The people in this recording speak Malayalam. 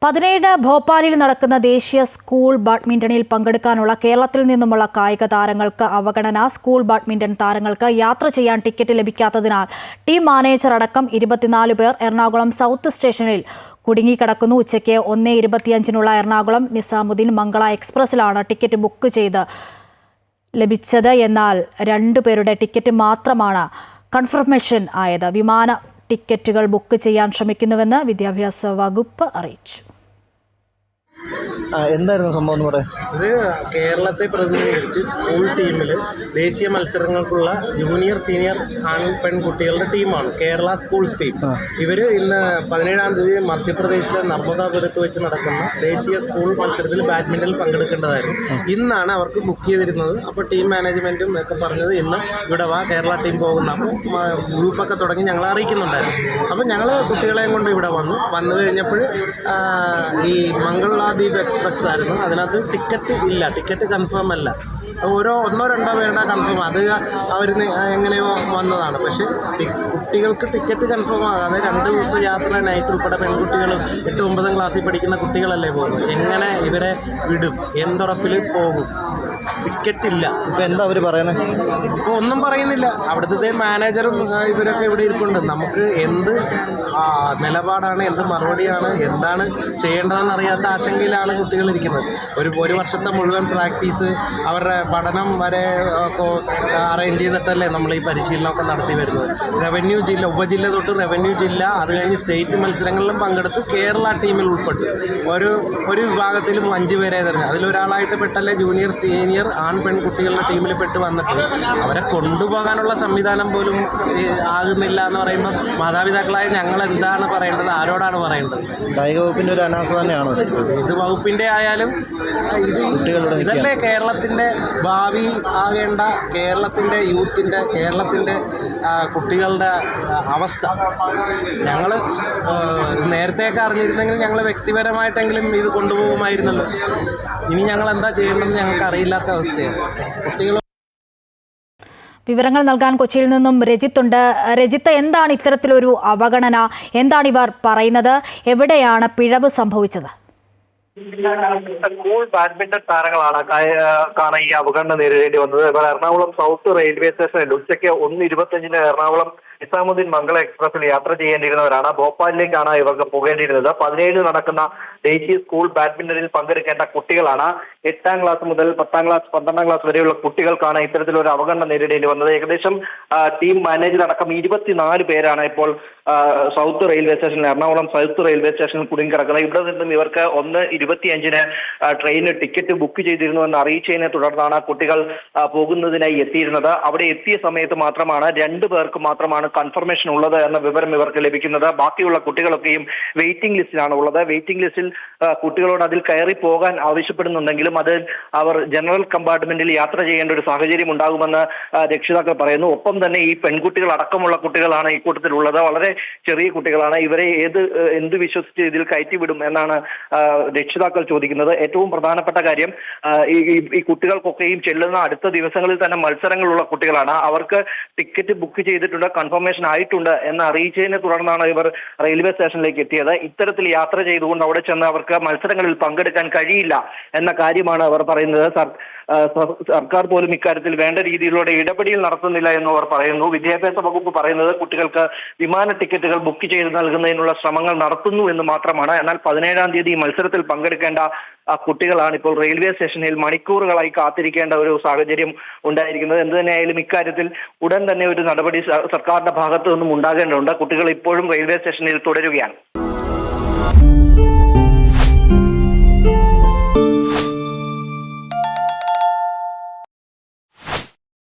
17 ഭോപ്പാലിൽ നടക്കുന്ന ദേശീയ സ്കൂൾ ബാഡ്മിന്റണിൽ പങ്കെടുക്കാനുള്ള കേരളത്തിൽ നിന്നുമുള്ള കായിക താരങ്ങൾക്ക് അവഗണന. സ്കൂൾ ബാഡ്മിന്റൺ താരങ്ങൾക്ക് യാത്ര ചെയ്യാൻ ടിക്കറ്റ് ലഭിക്കാത്തതിനാൽ ടീം മാനേജർ അടക്കം 24 പേർ എറണാകുളം സൗത്ത് സ്റ്റേഷനിൽ കുടുങ്ങിക്കിടക്കുന്നു. ഉച്ചയ്ക്ക് 1:25 എറണാകുളം നിസാമുദ്ദീൻ മംഗള എക്സ്പ്രസിലാണ് ടിക്കറ്റ് ബുക്ക് ചെയ്ത് ലഭിച്ചത്. എന്നാൽ 2 പേരുടെ ടിക്കറ്റ് മാത്രമാണ് കൺഫർമേഷൻ ആയത്. വിമാന ടിക്കറ്റുകൾ ബുക്ക് ചെയ്യാൻ ശ്രമിക്കുന്നുവെന്ന് വിദ്യാഭ്യാസ വകുപ്പ് അറിയിച്ചു. എന്തായിരുന്നു സംഭവം എന്ന് പറയാം? ഇത് കേരളത്തെ പ്രതിനിധീകരിച്ച് സ്കൂൾ ടീമിൽ ദേശീയ മത്സരങ്ങൾക്കുള്ള ജൂനിയർ സീനിയർ ആൺ പെൺകുട്ടികളുടെ ടീമാണ് കേരള സ്കൂൾസ് ടീം. ഇവർ ഇന്ന് 17-ാം തീയതി മധ്യപ്രദേശിലെ നർമ്മദാപുരത്ത് വെച്ച് നടക്കുന്ന ദേശീയ സ്കൂൾ മത്സരത്തിൽ ബാഡ്മിൻ്റണിൽ പങ്കെടുക്കേണ്ടതായിരുന്നു. ഇന്നാണ് അവർക്ക് ബുക്ക് ചെയ്തിരുന്നത്. അപ്പോൾ ടീം മാനേജ്മെൻറ്റും ഒക്കെ പറഞ്ഞത് ഇന്ന് ഇവിടെ വാ, കേരള ടീം പോകുന്ന. അപ്പോൾ ഗ്രൂപ്പൊക്കെ തുടങ്ങി ഞങ്ങൾ അറിയിക്കുന്നുണ്ടായിരുന്നു. അപ്പോൾ ഞങ്ങൾ കുട്ടികളെയും കൊണ്ട് ഇവിടെ വന്നു കഴിഞ്ഞപ്പോൾ ഈ മംഗളാദ്വീപ് എക്സ്പ്രസ് ആയിരുന്നു. അതിനകത്ത് ടിക്കറ്റ് ഇല്ല, ടിക്കറ്റ് കൺഫേം അല്ല. ഒന്നോ രണ്ടോ പേരുടെ കൺഫേം, അത് അവർ എങ്ങനെയോ വന്നതാണ്. പക്ഷേ കുട്ടികൾക്ക് ടിക്കറ്റ് കൺഫേം ആകാതെ 2 ദിവസം യാത്ര, നൈറ്റ് ഉൾപ്പെടെ പെൺകുട്ടികളും 8-9 ക്ലാസ്സിൽ പഠിക്കുന്ന കുട്ടികളല്ലേ പോകുന്നത്. എങ്ങനെ ഇവരെ വിടും? എന്തുറപ്പിൽ പോകും? ടിക്കറ്റ് ഇല്ല. ഇപ്പോൾ എന്താ അവർ പറയുന്നത്? ഇപ്പോൾ ഒന്നും പറയുന്നില്ല. അവിടുത്തെ മാനേജറും ഇവരൊക്കെ ഇവിടെ ഇരിപ്പുണ്ട്. നമുക്ക് എന്ത് നിലപാടാണ്, എന്ത് മറുപടിയാണ്, എന്താണ് ചെയ്യേണ്ടതെന്ന് അറിയാത്ത ആശങ്കയിലാണ് കുട്ടികൾ ഇരിക്കുന്നത്. ഒരു വർഷത്തെ മുഴുവൻ പ്രാക്ടീസ്, അവരുടെ പഠനം വരെ അറേഞ്ച് ചെയ്തിട്ടല്ലേ നമ്മൾ ഈ പരിശീലനമൊക്കെ നടത്തി വരുന്നത്. റവന്യൂ ജില്ല, ഉപജില്ല തൊട്ട് റവന്യൂ ജില്ല, അത് കഴിഞ്ഞ് സ്റ്റേറ്റ് മത്സരങ്ങളിലും പങ്കെടുത്ത് കേരള ടീമിൽ ഉൾപ്പെട്ടു. ഒരു വിഭാഗത്തിലും 5 പേരെ തരുന്നത്. അതിലൊരാളായിട്ട് പെട്ടല്ലേ ജൂനിയർ സീനിയർ ആൺ പെൺകുട്ടികളുടെ ടീമിൽ പെട്ട് വന്നിട്ട് അവരെ കൊണ്ടുപോകാനുള്ള സംവിധാനം പോലും ആകുന്നില്ല എന്ന് പറയുമ്പോൾ മാതാപിതാക്കളായ ഞങ്ങൾ എന്താണ് പറയേണ്ടത്? ആരോടാണ് പറയേണ്ടത്? കായിക വകുപ്പിൻ്റെ ഒരു അനാസ്ഥ തന്നെയാണോ? ഇത് വകുപ്പിൻ്റെ ആയാലും ഇതല്ലേ കേരളത്തിൻ്റെ ഭാവി ആകേണ്ട, കേരളത്തിൻ്റെ യൂത്തിൻ്റെ, കേരളത്തിൻ്റെ കുട്ടികളുടെ അവസ്ഥ. ഞങ്ങൾ നേരത്തെയൊക്കെ അറിഞ്ഞിരുന്നെങ്കിൽ ഞങ്ങൾ വ്യക്തിപരമായിട്ടെങ്കിലും ഇത് കൊണ്ടുപോകുമായിരുന്നല്ലോ. ഇനി ഞങ്ങൾ എന്താ ചെയ്യേണ്ടതെന്ന് ഞങ്ങൾക്ക് അറിയില്ലാത്ത അവസ്ഥയാണ്. കുട്ടികൾ വിവരങ്ങൾ നൽകാൻ കൊച്ചിയിൽ നിന്നും രജിത്തുണ്ട്. രജിത്ത്, എന്താണ് ഇത്തരത്തിലൊരു അവഗണന? എന്താണ് ഇവർ പറയുന്നത്? എവിടെയാണ് പിഴവ് സംഭവിച്ചത്? സ്കൂൾ ബാഡ്മിന്റൺ താരങ്ങളാണ് ഈ അവഗണന നേരിടേണ്ടി വന്നത്. ഇവർ എറണാകുളം സൗത്ത് റെയിൽവേ സ്റ്റേഷനിൽ ഉച്ചയ്ക്ക് 1:25 എറണാകുളം നിസാമുദ്ദീൻ മംഗള എക്സ്പ്രസിൽ യാത്ര ചെയ്യേണ്ടിയിരുന്നവരാണ്. ഭോപ്പാലിലേക്കാണ് ഇവർക്ക് പോകേണ്ടിയിരുന്നത്. 17 നടക്കുന്ന ദേശീയ സ്കൂൾ ബാഡ്മിന്റണിൽ പങ്കെടുക്കേണ്ട കുട്ടികളാണ്. 8ാം ക്ലാസ് മുതൽ 10ാം ക്ലാസ്, 12ാം ക്ലാസ് വരെയുള്ള കുട്ടികൾക്കാണ് ഇത്തരത്തിലൊരു അവഗണന നേരിടേണ്ടി വന്നത്. ഏകദേശം ടീം മാനേജർ അടക്കം 24 പേരാണ് ഇപ്പോൾ സൗത്ത് റെയിൽവേ സ്റ്റേഷനിൽ, എറണാകുളം സൗത്ത് റെയിൽവേ സ്റ്റേഷനിൽ കുടുങ്ങിക്കിടക്കുന്നത്. ഇവിടെ നിന്നും ഇവർക്ക് 1:25 ട്രെയിന് ടിക്കറ്റ് ബുക്ക് ചെയ്തിരുന്നു എന്ന് അറിയിച്ചതിനെ തുടർന്നാണ് കുട്ടികൾ പോകുന്നതിനായി എത്തിയിരുന്നത്. അവിടെ എത്തിയ സമയത്ത് മാത്രമാണ് 2 പേർക്ക് മാത്രമാണ് കൺഫർമേഷൻ ഉള്ളത് എന്ന വിവരം ഇവർക്ക് ലഭിക്കുന്നത്. ബാക്കിയുള്ള കുട്ടികളൊക്കെയും വെയിറ്റിംഗ് ലിസ്റ്റിലാണ് ഉള്ളത്. വെയിറ്റിംഗ് ലിസ്റ്റിൽ കുട്ടികളോട് അതിൽ കയറി പോകാൻ ആവശ്യപ്പെടുന്നുണ്ടെങ്കിലും അത് അവർ ജനറൽ കമ്പാർട്ട്മെന്റിൽ യാത്ര ചെയ്യേണ്ട ഒരു സാഹചര്യം ഉണ്ടാകുമെന്ന് രക്ഷിതാക്കൾ പറയുന്നു. ഒപ്പം തന്നെ ഈ പെൺകുട്ടികൾ അടക്കമുള്ള കുട്ടികളാണ് ഈ കൂട്ടത്തിലുള്ളത്. വളരെ ചെറിയ കുട്ടികളാണ്. ഇവരെ എന്ത് വിശ്വസിച്ച് ഇതിൽ കയറ്റിവിടും എന്നാണ് രക്ഷിതാക്കൾ ചോദിക്കുന്നത്. ഏറ്റവും പ്രധാനപ്പെട്ട കാര്യം, ഈ കുട്ടികൾക്കൊക്കെയും ചെല്ലുന്ന അടുത്ത ദിവസങ്ങളിൽ തന്നെ മത്സരങ്ങളുള്ള കുട്ടികളാണ്. അവർക്ക് ടിക്കറ്റ് ബുക്ക് ചെയ്തിട്ടുണ്ട്, കൺഫർമേഷൻ ആയിട്ടുണ്ട് എന്ന് അറിയിച്ചതിനെ തുടർന്നാണ് ഇവർ റെയിൽവേ സ്റ്റേഷനിലേക്ക് എത്തിയത്. ഇത്തരത്തിൽ യാത്ര ചെയ്തുകൊണ്ട് അവിടെ ചെന്ന് അവർക്ക് മത്സരങ്ങളിൽ പങ്കെടുക്കാൻ കഴിയില്ല എന്ന കാര്യമാണ് അവർ പറയുന്നത്. സർക്കാർ പോലും ഇക്കാര്യത്തിൽ വേണ്ട രീതിയിലുള്ള ഇടപെടൽ നടത്തുന്നില്ല എന്ന് അവർ പറയുന്നു. വിദ്യാഭ്യാസ വകുപ്പ് പറയുന്നത് കുട്ടികൾക്ക് വിമാന ടിക്കറ്റുകൾ ബുക്ക് ചെയ്ത് നൽകുന്നതിനുള്ള ശ്രമങ്ങൾ നടത്തുന്നു എന്ന് മാത്രമാണ്. എന്നാൽ 17-ാം തീയതി മത്സരത്തിൽ പങ്കെടുക്കേണ്ട കുട്ടികളാണ് ഇപ്പോൾ റെയിൽവേ സ്റ്റേഷനിൽ മണിക്കൂറുകളായി കാത്തിരിക്കേണ്ട ഒരു സാഹചര്യം ഉണ്ടായിരിക്കുന്നത്. എന്ത് തന്നെയായാലും ഇക്കാര്യത്തിൽ ഉടൻ തന്നെ ഒരു നടപടി സർക്കാരിന്റെ ഭാഗത്തു നിന്നും ഉണ്ടാകേണ്ടതുണ്ട്. കുട്ടികൾ ഇപ്പോഴും റെയിൽവേ സ്റ്റേഷനിൽ തുടരുകയാണ്.